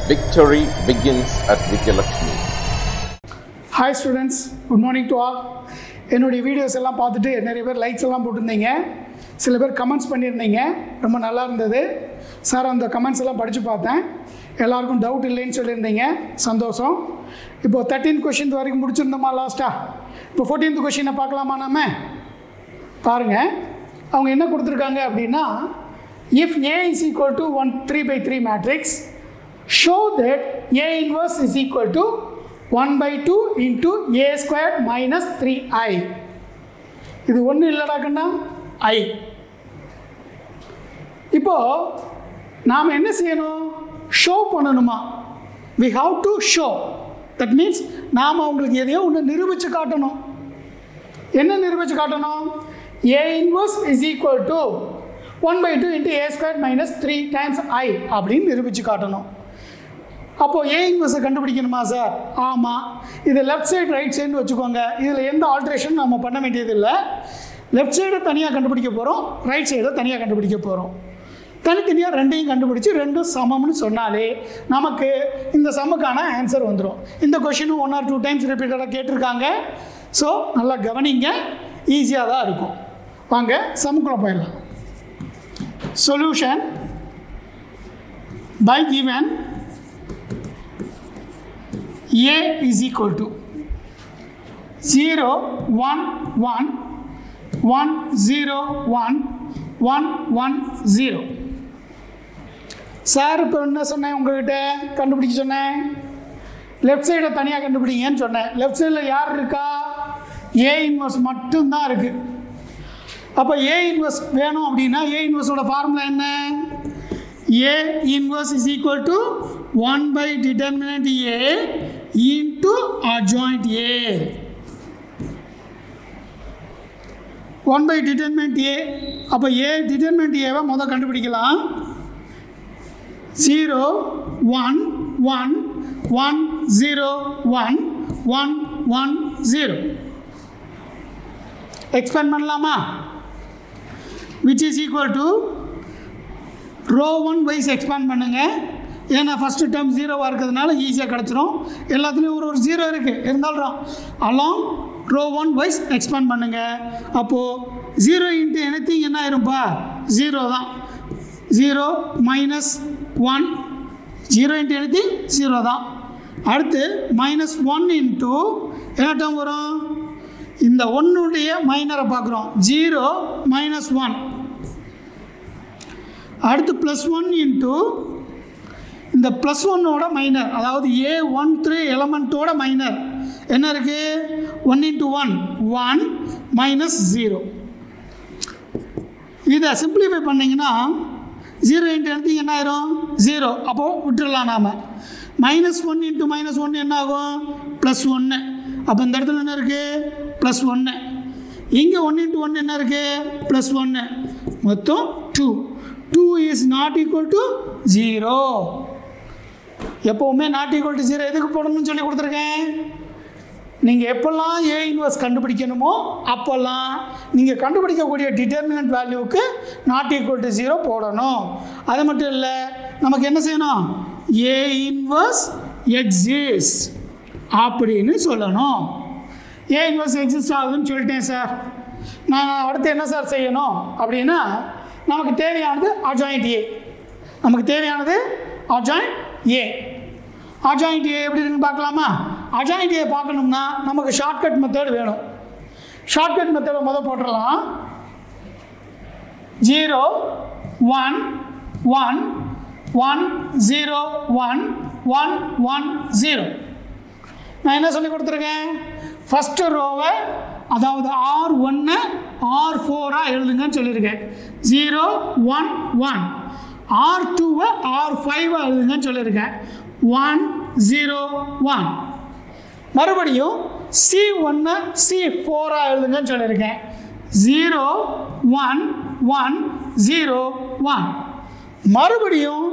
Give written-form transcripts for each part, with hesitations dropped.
Victory begins at Vidyalakshmi. Hi students, good morning to all. என்னுடைய videos எல்லாம் பார்த்துட்டு நிறைய பேர் லைக்ஸ் எல்லாம் போட்டிருந்தீங்க, சில பேர் கமெண்ட்ஸ் பண்ணியிருந்தீங்க, ரொம்ப நல்லா இருந்தது சார். அந்த கமெண்ட்ஸ் எல்லாம் படித்து பார்த்தேன், எல்லாருக்கும் டவுட் இல்லைன்னு சொல்லியிருந்தீங்க, சந்தோஷம். இப்போது 13 கொஷின் வரைக்கும் முடிச்சிருந்தோமா லாஸ்ட்டாக? இப்போ 14th கொஷினை பார்க்கலாமா? நாம பாருங்கள், அவங்க என்ன கொடுத்துருக்காங்க அப்படின்னா, if A is equal to 3/3 matrix, show that A inverse is equal to 1/2 into A squared minus 3i. இது ஒன்று இல்லைடாக்கண்ணா I. இப்போ நாம் என்ன செய்யணும்? ஷோ பண்ணணுமா? we have to show. that means நாம் அவங்களுக்கு எதையோ ஒன்று நிரூபித்து காட்டணும். என்ன நிரூபித்து காட்டணும்? A inverse is equal to 1/2 into A squared minus 3 times I அப்படின்னு நிரூபித்து காட்டணும். அப்போது ஏ இன்வர்ஸை கண்டுபிடிக்கணுமா சார்? ஆமாம். இது லெஃப்ட் சைடு ரைட் சைடுன்னு வச்சுக்கோங்க. இதில் எந்த ஆல்ட்ரேஷனும் நம்ம பண்ண வேண்டியதில்லை. லெஃப்ட் சைடை தனியாக கண்டுபிடிக்க போகிறோம், ரைட் சைடை தனியாக கண்டுபிடிக்க போகிறோம். தனித்தனியாக ரெண்டையும் கண்டுபிடிச்சி ரெண்டும் சமம்னு சொன்னாலே நமக்கு இந்த சம்முக்கான ஆன்சர் வந்துடும். இந்த கொஷினும் 1 or 2 times ரிப்பீட்டடாக கேட்டிருக்காங்க. ஸோ நல்லா கவனிங்க, ஈஸியாக தான் இருக்கும். வாங்க சம்முக்குள்ளே போயிடலாம். Solution by given A is equal to 0 1 1 1 0 1 1 1 0. Sir இப்போ என்ன சொன்னேன் உங்கள்கிட்ட? கண்டுபிடிக்க சொன்னேன், லெஃப்ட் சைடை தனியாக கண்டுபிடிங்கன்னு சொன்னேன். லெஃப்ட் சைடில் யார் இருக்கா? ஏ இன்வர்ஸ் மட்டும்தான் இருக்குது. அப்போ ஏ இன்வர்ஸ் வேணும் அப்படின்னா ஏ இன்வர்ஸோட ஃபார்முலா என்ன? A inverse is equal to 1 by determinant A into adjoint A. 1 by determinant A. அப்போ A determinant A முதல் கண்டுபிடிக்கலாம். 0 1 1 1 0 1 1 1 0. expand பண்ணலாமா? which is equal to row 1 wise expand பண்ணுங்கள். ஏன்னா ஃபஸ்ட்டு டேர்ம் 0வாக இருக்கிறதுனால ஈஸியாக கிடச்சிரும். எல்லாத்துலேயும் ஒரு 0 இருக்குது, இருந்தாலும் அலாங் ரோ 1 வைஸ் எக்ஸ்பேண்ட் பண்ணுங்கள். அப்போது 0 இன்ட்டு எனிதிங் என்ன ஆயிரும்ப்பா? 0 தான். 0 மைனஸ் 1, 0 இன்ட்டு எனிதிங் 0 தான். அடுத்து மைனஸ் 1 இன்ட்டு என்ன டேர்ம் வரும்? இந்த 1உடைய மைனரை பார்க்குறோம். 0 மைனஸ் 1. அடுத்து ப்ளஸ் 1 இன்ட்டு இந்த ப்ளஸ் 1ஓட மைனர், அதாவது A13 எலமெண்ட்டோட மைனர் என்ன இருக்குது? 1 இன்ட்டு 1 1 மைனஸ் 0. இதை சிம்பிளிஃபை பண்ணிங்கன்னா 0 இன்ட்டு எடுத்தீங்க என்ன ஆயிரும்? 0. அப்போது விட்டுடலாம் நாம். மைனஸ் 1 இன்ட்டு மைனஸ் 1 என்ன ஆகும்? ப்ளஸ் 1. அப்போ இந்த இடத்துல என்ன இருக்குது? ப்ளஸ் 1. இங்கே 1 இன்ட்டு 1 என்ன இருக்குது? ப்ளஸ் 1. மொத்தம் 2. 2 is not equal to 0. எப்போவுமே நாட் ஈக்குவல் டு 0 எதுக்கு போடணும்னு சொல்லி கொடுத்துருக்கேன். நீங்கள் எப்போல்லாம் ஏ இன்வர்ஸ் கண்டுபிடிக்கணுமோ அப்போல்லாம் நீங்கள் கண்டுபிடிக்கக்கூடிய டிட்டர்மினன்ட் வேல்யூவுக்கு நாட் ஈக்குவல் டு 0 போடணும். அது மட்டும் இல்லை, நமக்கு என்ன செய்யணும்? ஏ இன்வர்ஸ் எக்ஸிஸ்ட் அப்படின்னு சொல்லணும். ஏ இன்வர்ஸ் எக்ஸிஸ்ட் ஆகுதுன்னு சொல்லிட்டேன் சார். நான் அடுத்து என்ன சார் செய்யணும் அப்படின்னா, நமக்கு தேவையானது அட்ஜாயிண்ட் ஏ. நமக்கு தேவையானது அட்ஜாயிண்ட் ஏ. அட்ஜாயிண்ட் ஏ எப்படி இருக்குன்னு பார்க்கலாமா? அட்ஜாயிண்ட் ஏ பார்க்கணும்னா நமக்கு ஷார்ட்கட் மெத்தட் வேணும். ஷார்ட்கட் மெத்தடை முதல் போட்டுடலாம். 0 1 1 1 0 1 1 1 0. நான் என்ன சொல்லி கொடுத்துருக்கேன்? ஃபஸ்ட்டு ரோவை, அதாவது R1 R4 எழுதுங்கன்னு சொல்லியிருக்கேன். 0 1 1. R2 R5 எழுதுங்கன்னு சொல்லியிருக்கேன். 1 0 1. மறுபடியும் C1 C4 எழுதுங்கன்னு சொல்லியிருக்கேன். 0 1 1 0 1. மறுபடியும்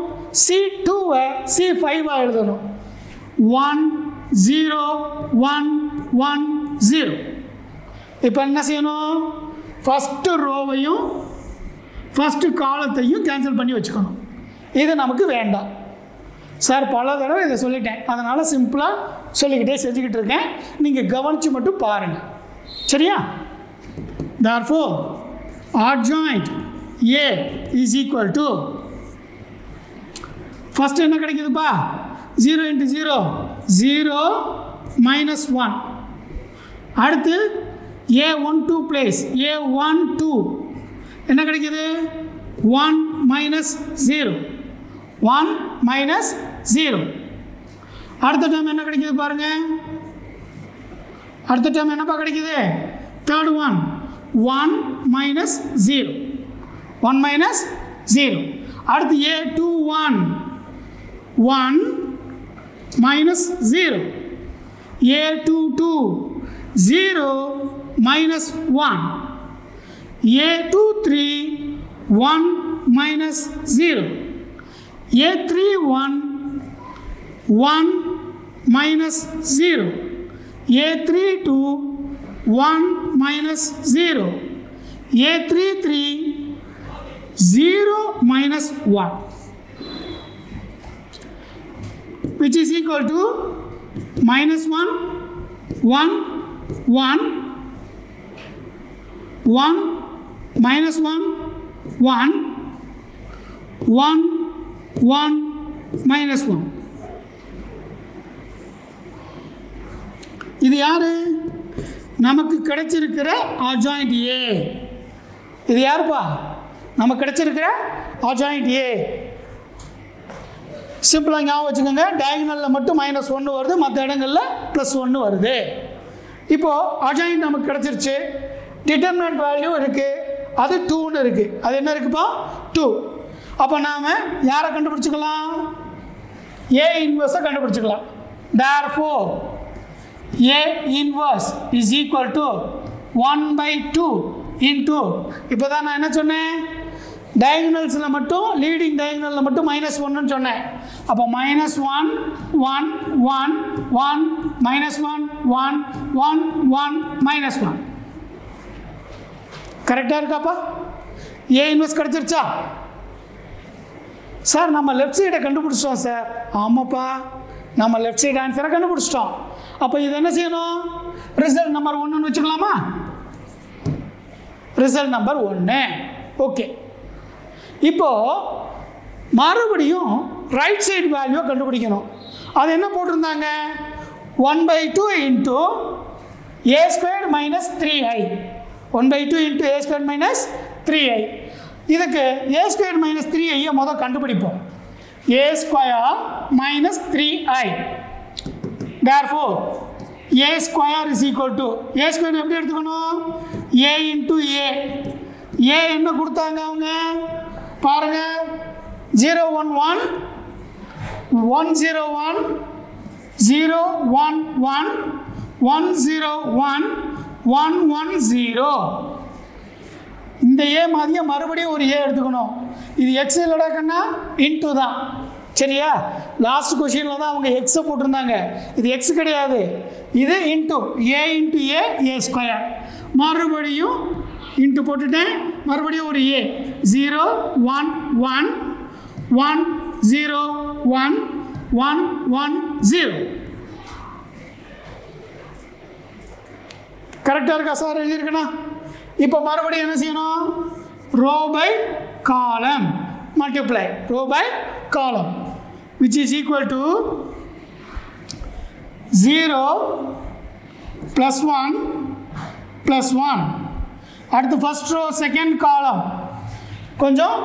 C2 C5 எழுதணும். 1 0 1 1 0. இப்போ என்ன செய்யணும்? ஃபஸ்ட்டு ரோவையும் ஃபஸ்ட்டு காலத்தையும் கேன்சல் பண்ணி வச்சுக்கணும். இது நமக்கு வேண்டாம். சார் பல தடவை இதை சொல்லிட்டேன், அதனால் சிம்பிளாக சொல்லிக்கிட்டே செஞ்சுக்கிட்டு இருக்கேன். நீங்கள் கவனித்து மட்டும் பாருங்கள். சரியா? Therefore, adjoint A is equal to, first என்ன கிடைக்குதுப்பா? 0 into 0, 0 minus 1. அடுத்து A12 place, A12 என்ன கிடைக்குது? 1 minus 0, 1 minus 0. அடுத்த டேர்ம் என்ன கிடைக்குது பாருங்க. அடுத்த டேர்ம் என்னப்பா கிடைக்குது? Third one 1 minus 0, 1 minus 0. அடுத்து A21 1 minus 0, A22 0 minus 1, A23 1 minus 0, A31 1 minus 0, A32 1 minus 0, A33 0 minus 1, which is equal to minus 1 1 1 1 minus 1 1 1 1 minus 1. இது யாரு? நமக்கு கிடைச்சிருக்கிற adjoint A. இது யாருப்பா? நமக்கு கிடைச்சிருக்கிற adjoint A. சிம்பிளாக ஞாபகம் வச்சுக்கோங்க. டயகனலில் மட்டும் -1 வருது, மற்ற இடங்களில் +1 வருது. இப்போது adjoint நமக்கு கிடச்சிருச்சு. டிட்டர்மினன்ட் வேல்யூ இருக்குது, அது 2ன்னு இருக்குது. அது என்ன இருக்குப்பா? 2. அப்போ நாம் யாரை கண்டுபிடிச்சிக்கலாம்? A இன்வர்ஸை கண்டுபிடிச்சிக்கலாம். Therefore, A inverse is equal to 1/2 into, இப்போ தான் நான் என்ன சொன்னேன்? டயகனல்ஸில் மட்டும், லீடிங் டயகனலில் மட்டும் -1ன்னு சொன்னேன். அப்போ -1 1 1 1 -1 1 1 1 -1. கரெக்டாக இருக்காப்பா? ஏ இன்வெர்ஸ் கிடச்சிருச்சா? சார் நம்ம லெஃப்ட் சைடை கண்டுபிடிச்சிட்டோம் சார். ஆமாப்பா, நம்ம லெஃப்ட் சைடு ஆன்சரை கண்டுபிடிச்சிட்டோம். அப்போ இது என்ன செய்யணும்? ரிசல்ட் நம்பர் 1ன்னு வச்சுக்கலாமா? Result number 1. ஓகே. இப்போது மறுபடியும் ரைட் சைடு வேல்யூவை கண்டுபிடிக்கணும். அது என்ன போட்டிருந்தாங்க? 1/2 into A² - 3i. 1/2 into A² - 3i. இதுக்கு A² - 3i முதல் கண்டுபிடிப்போம். A² - 3i. Therefore, A² is equal to, A² எப்படி எடுத்துக்கணும்? A into A. A என்ன கொடுத்தாங்க அவங்க பாருங்க? 0 1 1 1 0 1 0 1 1 1 0 1 1 1 0. இந்த A மாதிரியே மறுபடியும் ஒரு A எடுத்துக்கணும். இது எக்ஸ் இல்லடா கண்ணா, இன்ட்டு தான். சரியா? லாஸ்ட் கொஸ்டினில் தான் அவங்க எக்ஸை போட்டிருந்தாங்க. இது எக்ஸ் கிடையாது, இது into. A into A, A². மறுபடியும் இன்ட்டு போட்டுட்டேன். மறுபடியும் ஒரு A. 0 1 1 1 0 1 1 1 0. கரெக்டாக இருக்கா சார்? எழுதியிருக்கேனா? இப்போ மறுபடியும் என்ன செய்யணும்? Row by column multiply, row by column, which is equal to 0 plus 1 plus 1. அடுத்து ஃபர்ஸ்ட் ரோ செகண்ட் காலம். கொஞ்சம்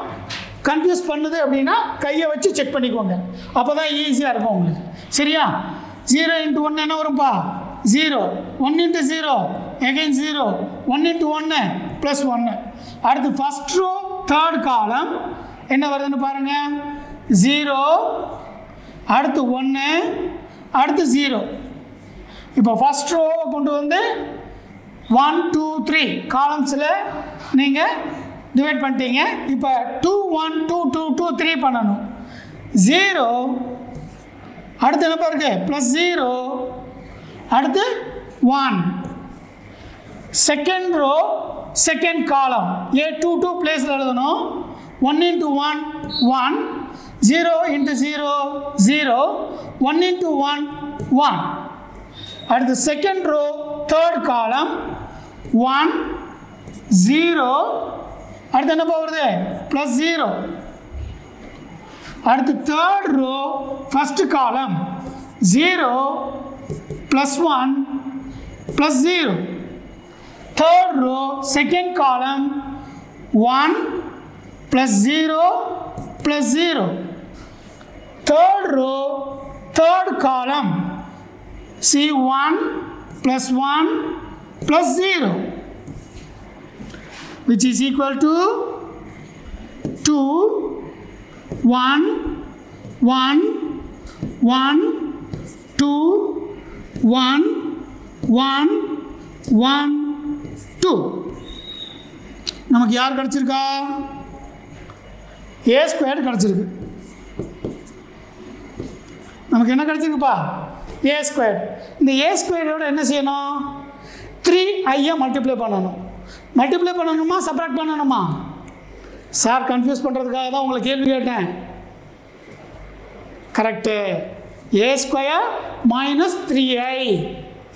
கன்ஃபியூஸ் பண்ணுது அப்படின்னா கையை வச்சு செக் பண்ணிக்கோங்க, அப்போ தான் ஈஸியாக இருக்கும் உங்களுக்கு. சரியா? 0 into 1 என்ன வரும்பா? 0. 1 into 0 again 0. 1 into 1 plus 1. அடுத்து ஃபர்ஸ்ட் ரோ தேர்ட் காலம் என்ன வருதுன்னு பாருங்க. 0, அடுத்து 1, அடுத்து 0. இப்போ ஃபர்ஸ்ட் ரோ கொண்டு வந்து 1 2 3 காலம்ஸில் நீங்கள் டிவைட் பண்ணிட்டீங்க. இப்போ 2 1 2 2 2 3 பண்ணணும். 0, அடுத்து என்ன பாருங்க? +0, அடுத்து 1. Second row second column A22 பிளேஸில் எழுதணும். 1 into 1 1, 0 into 0, 0. 1 into 1, 1. At the second row, third column, 1, 0. At the number over there, plus 0. At the third row, first column, 0, plus 1, plus 0. Third row, second column, 1, plus 0, plus 0. Third row, third column, see 1, plus 1, plus 0, which is equal to 2, 1, 1, 1, 2, 1, 1, 1, 2. நமக்கு யார் கிடைச்சிருக்கா? a square கிடைச்சிருக்கு. நமக்கு என்ன கிடைச்சிருக்குப்பா? a square. இந்த a ஸ்கொயரோட என்ன செய்யணும்? 3i multiply பண்ணணும். மல்டிப்ளை பண்ணணுமா சப்ராக்ட் பண்ணணுமா? சார் கன்ஃபியூஸ் பண்ணுறதுக்காக தான் உங்களை கேள்வி கேட்டேன். Correct. a square minus 3i.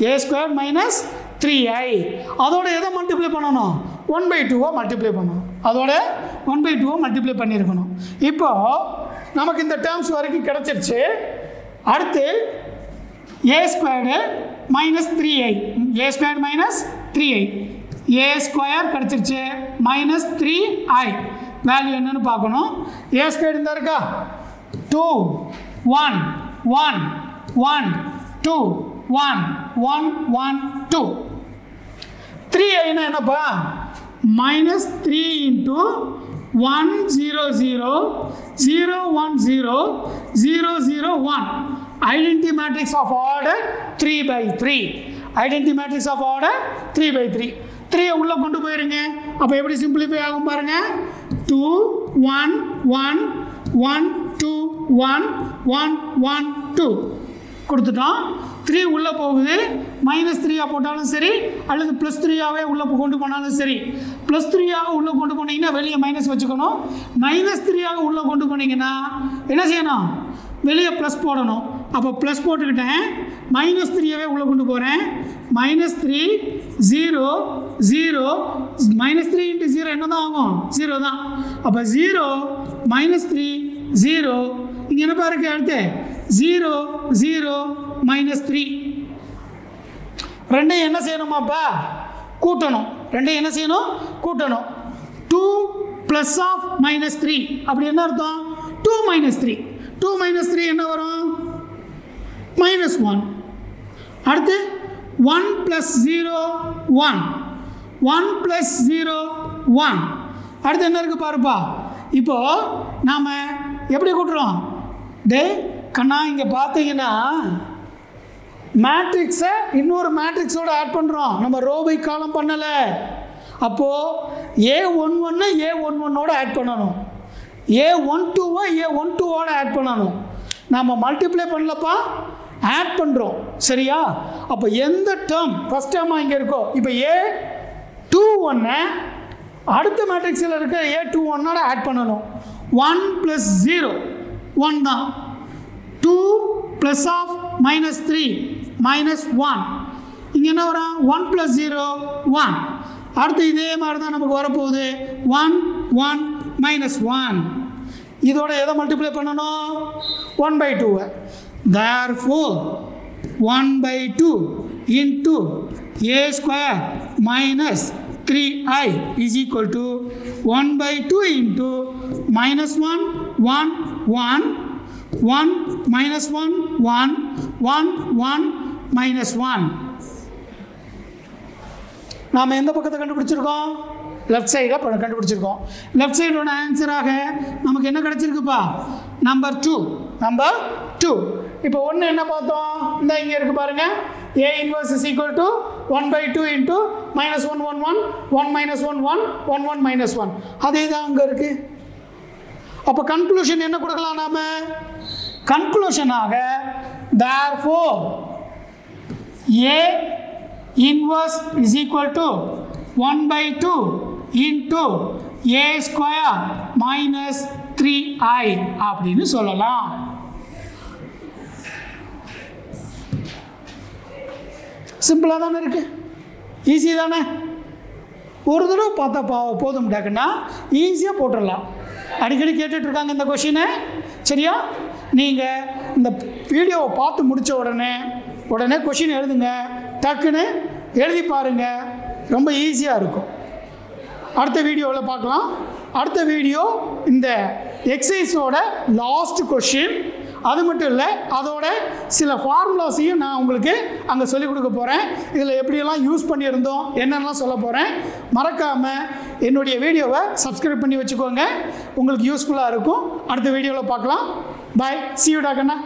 a square minus 3i. அதோட எதை மல்டிப்ளை பண்ணணும்? 1/2 மல்டிப்ளை பண்ணணும். அதோட 1/2 மல்டிப்ளை பண்ணியிருக்கணும். இப்போ நமக்கு இந்த டேர்ம்ஸ் வரைக்கும் கிடச்சிருச்சு. அடுத்து a squared minus 3i. a square minus 3i. a square கிடச்சிருச்சு மைனஸ் 3i. வேல்யூ என்னன்னு பார்க்கணும். a ஸ்கொயர் இருந்தா இருக்கா? 2, 1, 1, 1, 2, 1, 1, 1, 2. 3i என்னப்பா? Minus 3 into 1, 0, 0, 0, 1, 0, 0, 0, 1. Identity matrix of order 3/3. Identity matrix of order 3/3. 3 உள்ள கொண்டு போயிருங்க. அப்போ எப்படி சிம்பிளிஃபை ஆகும் பாருங்க. 2, 1, 1, 1, 2, 1, 1, 1, 2 கொடுத்துட்டோம். 3 உள்ளே போகுது. மைனஸ் 3 போட்டாலும் சரி அல்லது ப்ளஸ் 3 உள்ளே கொண்டு போனாலும் சரி. ப்ளஸ் 3 உள்ளே கொண்டு போனீங்கன்னா வெளியே மைனஸ் வச்சுக்கணும். மைனஸ் 3 உள்ளே கொண்டு போனீங்கன்னா என்ன செய்யணும்? வெளியே ப்ளஸ் போடணும். அப்போ ப்ளஸ் போட்டுக்கிட்டேன். மைனஸ் 3 உள்ளே கொண்டு போகிறேன். மைனஸ் 3, 0, 0. மைனஸ் 3 இன்ட்டு 0 என்ன தான் ஆகும்? 0 தான். அப்போ 0, மைனஸ் 3, 0. இங்கே என்ன பாருங்க? அடுத்து 0, 0, மைனஸ் 3. ரெண்டையும் என்ன செய்யணுமாப்பா? கூட்டணும். ரெண்டையும் என்ன செய்யணும்? கூட்டணும். 2 ப்ளஸ் ஆஃப் மைனஸ் 3 அப்படி என்ன அர்த்தம்? 2 மைனஸ் 3. 2 மைனஸ் 3 என்ன வரும்? மைனஸ் 1. அடுத்து 1 ப்ளஸ் 0, 1. 1 ப்ளஸ் 0, 1. அடுத்து என்ன இருக்குது பாருப்பா? இப்போது நாம் எப்படி கூட்டுறோம்? கண்ணா இங்கே பார்த்தீங்கன்னா மேட்ரிக்ஸை இன்னொரு மேட்ரிக்ஸோடு ஆட் பண்ணுறோம். நம்ம ரோ பை காலம் பண்ணலை. அப்போது A11 A11ஓடு ஆட் பண்ணணும். A12 A12ஓடு ஆட் பண்ணணும். நம்ம மல்டிப்ளை பண்ணலப்பா, ஆட் பண்ணுறோம். சரியா? அப்போ எந்த டேர்ம் ஃபஸ்ட் டேர்மாக இங்கே இருக்கோ, இப்போ A21 அடுத்த மேட்ரிக்ஸில் இருக்க A21ஓட ஆட் பண்ணணும். 1 ப்ளஸ் 0 1 தான். 2 ப்ளஸ் ஆஃப் மைனஸ் 3 மைனஸ் 1. இங்கே என்ன வரும்? 1 ப்ளஸ் 0 1. அடுத்து இதே மாதிரி தான் நமக்கு வரப்போகுது. 1 1 மைனஸ் 1. இதோட எதை மல்டிப்ளை பண்ணணும்? 1/2. Therefore 1/2 into a square minus 3i is equal to 1/2 into minus 1 1 1 1 minus 1 1 1 1 minus 1. நாம் எந்த பக்கத்தை கண்டுபிடிச்சிருக்கோம்? லெஃப்ட் சைடை கண்டுபிடிச்சிருக்கோம். லெஃப்ட் சைடோட ஆன்சராக நமக்கு என்ன கிடைச்சிருக்குப்பா? நம்பர் 2. நம்பர் 2. இப்போ ஒன்று என்ன பார்த்தோம்? இந்த இங்கே இருக்குது பாருங்கள். A inverse is equal to 1/2 into minus 1 1 1 1 minus 1 1 1 1 minus 1. அதே தான் அங்கே இருக்குது. அப்போ கன்க்ளூஷன் என்ன கொடுக்கலாம்? நாம கன்க்ளூஷனாக therefore A inverse is equal to 1/2 into a square minus 3i அப்படின்னு சொல்லலாம். சிம்பிளாக தானே இருக்கு, ஈஸி தானே. ஒரு தடவை பார்த்தா போதும், டாக்குன்னா ஈஸியாக போட்டுடலாம். அடிக்கடி கேட்டுட்ருக்காங்க இந்த கொஷினை. சரியா? நீங்கள் இந்த வீடியோவை பார்த்து முடித்த உடனே கொஷின் எழுதுங்க, டக்குன்னு எழுதி பாருங்கள், ரொம்ப ஈஸியாக இருக்கும். அடுத்த வீடியோவில் பார்க்கலாம். அடுத்த வீடியோ இந்த எக்ஸசைஸோட லாஸ்ட் கொஷின். அது மட்டும் இல்லை, அதோட சில ஃபார்முலாஸையும் நான் உங்களுக்கு அங்கே சொல்லிக் கொடுக்க போகிறேன். இதில் எப்படியெல்லாம் யூஸ் பண்ணியிருந்தோம் என்னென்னலாம் சொல்ல போகிறேன். மறக்காமல் என்னுடைய வீடியோவை சப்ஸ்கிரைப் பண்ணி வச்சுக்கோங்க, உங்களுக்கு யூஸ்ஃபுல்லாக இருக்கும். அடுத்த வீடியோவில் பார்க்கலாம். பாய், see you டாக்கண்ணா.